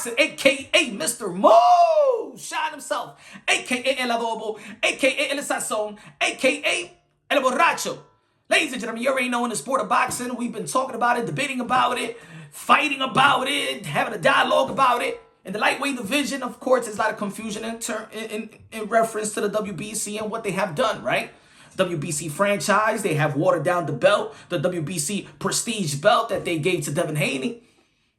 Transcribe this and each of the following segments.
Boxing, a.k.a. Mr. Mo Shine himself, a.k.a. El Adobo, a.k.a. El Sazon, a.k.a. El Borracho. Ladies and gentlemen, you already know in the sport of boxing, we've been talking about it, debating about it, fighting about it, having a dialogue about it. In the lightweight division, of course, there's a lot of confusion in reference to the WBC and what they have done, right? WBC franchise, they have watered down the belt, the WBC prestige belt that they gave to Devin Haney.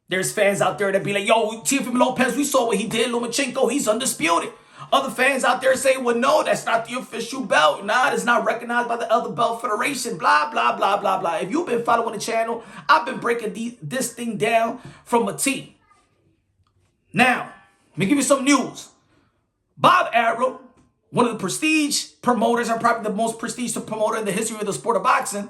There's fans out there that be like, yo, Teofimo Lopez, we saw what he did. Lomachenko, he's undisputed. Other fans out there say, well, no, that's not the official belt. Nah, it's not recognized by the other belt federation. Blah, blah, blah, blah, blah. If you've been following the channel, I've been breaking this thing down from a T. Now, let me give you some news. Bob Arum, one of the prestige promoters, and probably the most prestigious promoter in the history of the sport of boxing,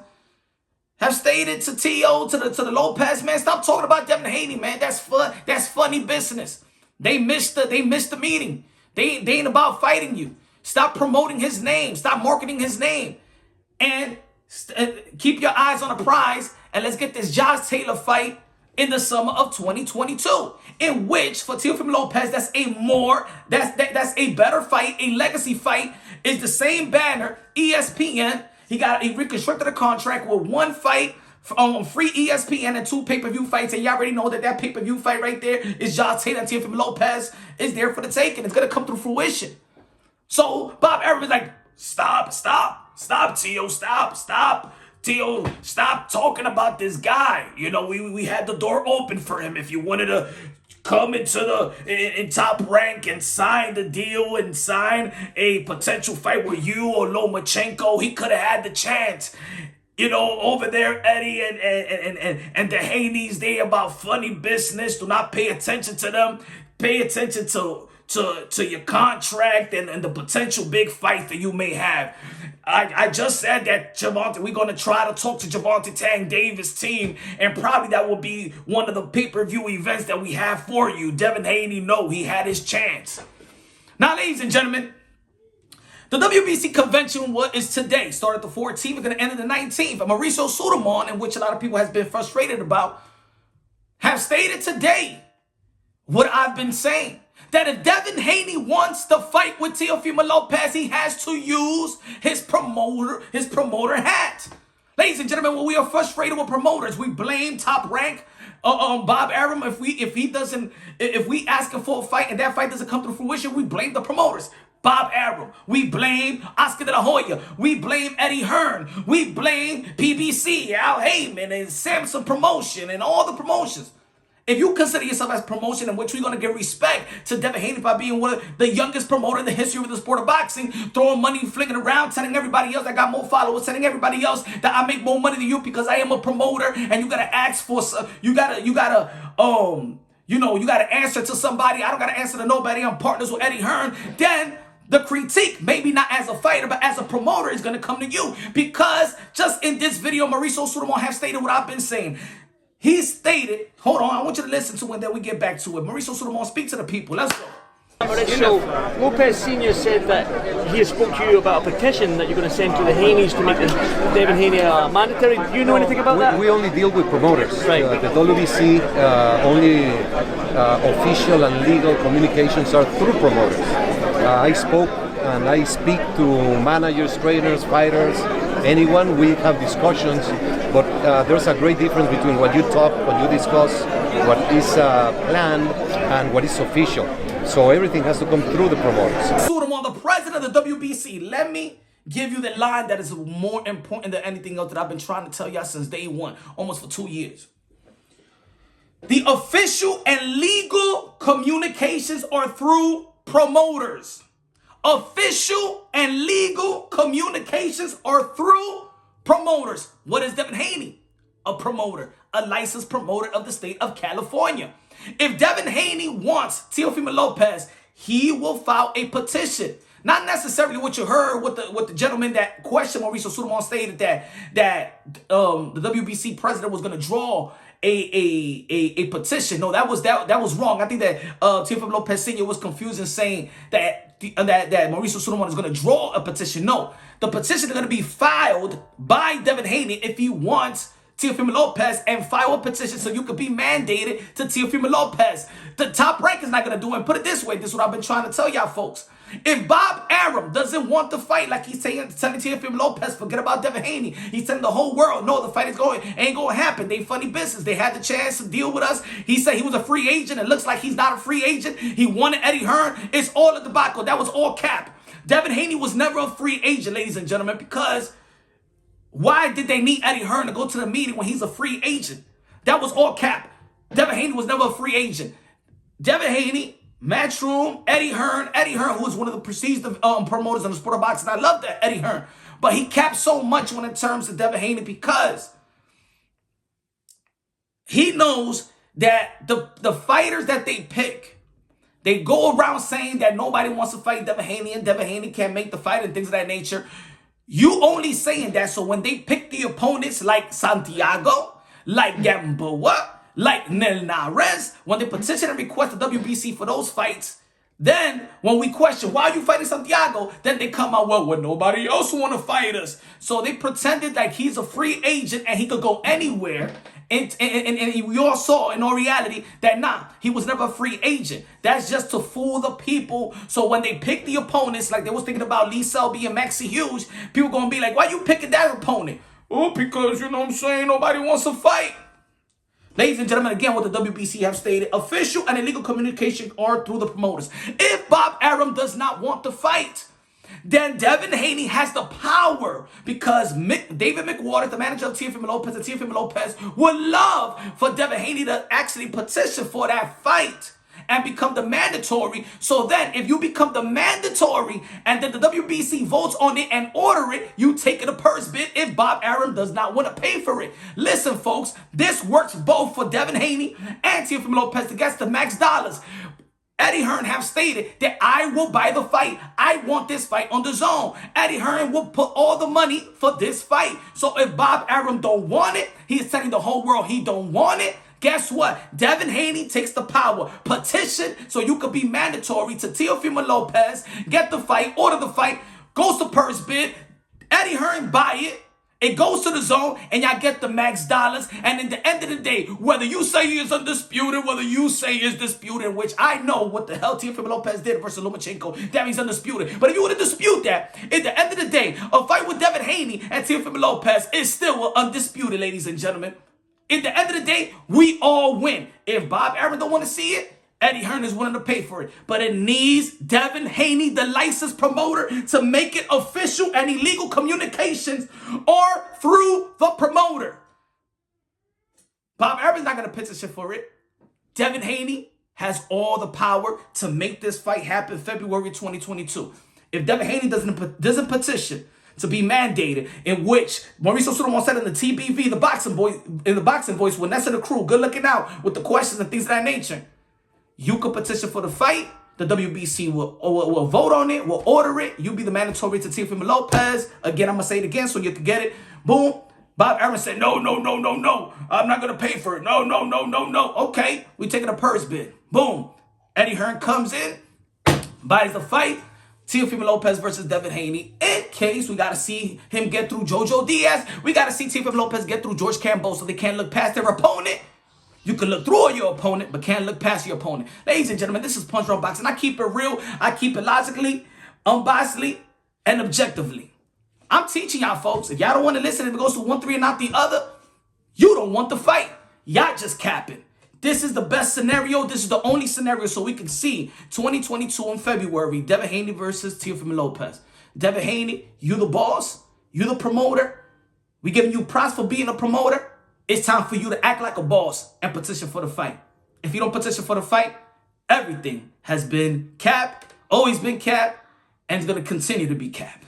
have stated to T.O., to the Lopez, man, stop talking about Devin Haney, man. That's funny business. They missed the meeting. They ain't about fighting you. Stop promoting his name. Stop marketing his name. And keep your eyes on the prize. And let's get this Josh Taylor fight in the summer of 2022. In which, for Teofimo Lopez, that's a better fight, a legacy fight. Is the same banner, ESPN. He reconstructed a contract with one fight on free ESPN and 2 pay-per-view fights, and y'all already know that pay-per-view fight right there is Josh Taylor and Teofimo Lopez is there for the taking. It's gonna come through fruition. So Bob Arum is like, stop, Teo, stop, Teo, stop talking about this guy. You know, we had the door open for him. If you wanted to come into in top rank and sign the deal and sign a potential fight with you or Lomachenko, he could have had the chance. You know, over there, Eddie and the Haneys, they about funny business. Do not pay attention to them. Pay attention to your contract and the potential big fight that you may have. I just said that we're going to try to talk to Gervonta Tank Davis' team, and probably that will be one of the pay-per-view events that we have for you. Devin Haney, no, he had his chance. Now, ladies and gentlemen, the WBC convention is today. Started the 14th, we're going to end on the 19th. Mauricio Sulaiman, in which a lot of people has been frustrated about, have stated today what I've been saying. That if Devin Haney wants to fight with Teofimo Lopez, he has to use his promoter hat. Ladies and gentlemen, when we are frustrated with promoters, we blame Top Rank Bob Arum. If we ask him for a fight and that fight doesn't come to fruition, we blame the promoters. Bob Arum. We blame Oscar de la Hoya. We blame Eddie Hearn. We blame PBC, Al Heyman, and Samson Promotion, and all the promotions. If you consider yourself as promotion, in which we're going to give respect to Devin Haney by being one of the youngest promoter in the history of the sport of boxing, throwing money, flinging around, telling everybody else that got more followers, telling everybody else that I make more money than you because I am a promoter, and you got to ask for, you got to answer to somebody. I don't got to answer to nobody. I'm partners with Eddie Hearn. Then the critique, maybe not as a fighter, but as a promoter, is going to come to you. Because just in this video, Mauricio Sulaiman have stated what I've been saying. He stated, hold on, I want you to listen to it, then we get back to it. Mauricio Sulaiman, speak to the people. Let's go. So, Lopez Sr. said that he spoke to you about a petition that you're going to send to the Haneys to make Devin Haney mandatory. Do you know anything about that? We only deal with promoters. Right. The WBC only official and legal communications are through promoters. I spoke and I speak to managers, trainers, fighters, anyone. We have discussions, but there's a great difference between what you talk, what you discuss, what is planned, and what is official. So everything has to come through the promoters. Sulaiman, the president of the WBC, let me give you the line that is more important than anything else that I've been trying to tell y'all since day one, almost for 2 years. The official and legal communications are through promoters. Official and legal communications are through promoters. What is Devin Haney? A promoter, a licensed promoter of the state of California. If Devin Haney wants Teofimo Lopez, he will file a petition. Not necessarily what you heard with the gentleman that questioned Mauricio Sulaiman stated that the WBC president was going to draw a petition. No, that was wrong. I think that Teofimo Lopez Sr. was confused in saying that Mauricio Sulaiman is going to draw a petition. No, the petition is going to be filed by Devin Haney if he wants Teofimo Lopez and file a petition so you could be mandated to Teofimo Lopez. The Top Rank is not going to do it. And put it this way, this is what I've been trying to tell y'all folks. If Bob Arum doesn't want the fight, like he's telling Teofimo Lopez, forget about Devin Haney. He's telling the whole world, no, the fight ain't going to happen. They funny business. They had the chance to deal with us. He said he was a free agent. It looks like he's not a free agent. He wanted Eddie Hearn. It's all a debacle. That was all cap. Devin Haney was never a free agent, ladies and gentlemen, because why did they need Eddie Hearn to go to the meeting when he's a free agent? That was all cap. Devin Haney was never a free agent. Devin Haney, Matchroom, Eddie Hearn, who is one of the prestigious promoters in the sport of boxing. I love that, Eddie Hearn. But he capped so much when it terms to Devin Haney because he knows that the fighters that they pick, they go around saying that nobody wants to fight Devin Haney and Devin Haney can't make the fight and things of that nature. You only saying that so when they pick the opponents like Santiago, like Gamboa, like Nel Nares, when they petition and request the WBC for those fights, then when we question why are you fighting Santiago, then they come out, well, nobody else want to fight us. So they pretended like he's a free agent and he could go anywhere. And we all saw in all reality that nah, he was never a free agent. That's just to fool the people. So when they pick the opponents, like they was thinking about Lee Selby and Maxie Hughes, people gonna be like, why you picking that opponent? Oh, because, you know what I'm saying, nobody wants to fight. Ladies and gentlemen, again, what the WBC have stated, official and illegal communication are through the promoters. If Bob Arum does not want to fight, then Devin Haney has the power because David McWater, the manager of Teofimo Lopez, and Teofimo Lopez would love for Devin Haney to actually petition for that fight and become the mandatory. So then if you become the mandatory and then the WBC votes on it and order it, you take it a purse bid if Bob Arum does not want to pay for it. Listen, folks, this works both for Devin Haney and Teofimo Lopez to get the max dollars. Eddie Hearn have stated that I will buy the fight. I want this fight on the zone. Eddie Hearn will put all the money for this fight. So if Bob Arum don't want it, he's telling the whole world he don't want it. Guess what? Devin Haney takes the power. Petition so you could be mandatory to Teofimo Lopez. Get the fight, order the fight, goes to purse bid. Eddie Hearn buy it. It goes to the zone, and y'all get the max dollars. And in the end of the day, whether you say he is undisputed, whether you say he is disputed, which I know what the hell Teofimo Lopez did versus Lomachenko, that means undisputed. But if you were to dispute that, at the end of the day, a fight with Devin Haney and Teofimo Lopez is still undisputed, ladies and gentlemen. At the end of the day, we all win. If Bob Arum don't want to see it, Eddie Hearn is willing to pay for it. But it needs Devin Haney, the licensed promoter, to make it official and illegal communications or through the promoter. Bob Arum's not going to petition for it. Devin Haney has all the power to make this fight happen February 2022. If Devin Haney doesn't petition to be mandated, in which Mauricio Sudamon said in the TBV, the boxing voice, when that's in the crew, good looking out with the questions and things of that nature. You could petition for the fight. The WBC will vote on it, will order it. You be the mandatory to Teofimo Lopez. Again, I'm going to say it again so you can get it. Boom. Bob Arum said, no. I'm not going to pay for it. No. Okay, we taking a purse bid. Boom. Eddie Hearn comes in, buys the fight. Teofimo Lopez versus Devin Haney. In case we got to see him get through Jojo Diaz, we got to see Teofimo Lopez get through George Campbell so they can't look past their opponent. You can look through your opponent, but can't look past your opponent. Ladies and gentlemen, this is Punch Drunk Boxing. I keep it real. I keep it logically, unbiasedly, and objectively. I'm teaching y'all folks. If y'all don't want to listen, if it goes to 1-3 and not the other, you don't want the fight. Y'all just capping. This is the best scenario. This is the only scenario so we can see 2022 in February, Devin Haney versus Teofimo Lopez. Devin Haney, you the boss. You the promoter. We giving you props for being a promoter. It's time for you to act like a boss and petition for the fight. If you don't petition for the fight, everything has been capped, always been capped, and it's going to continue to be capped.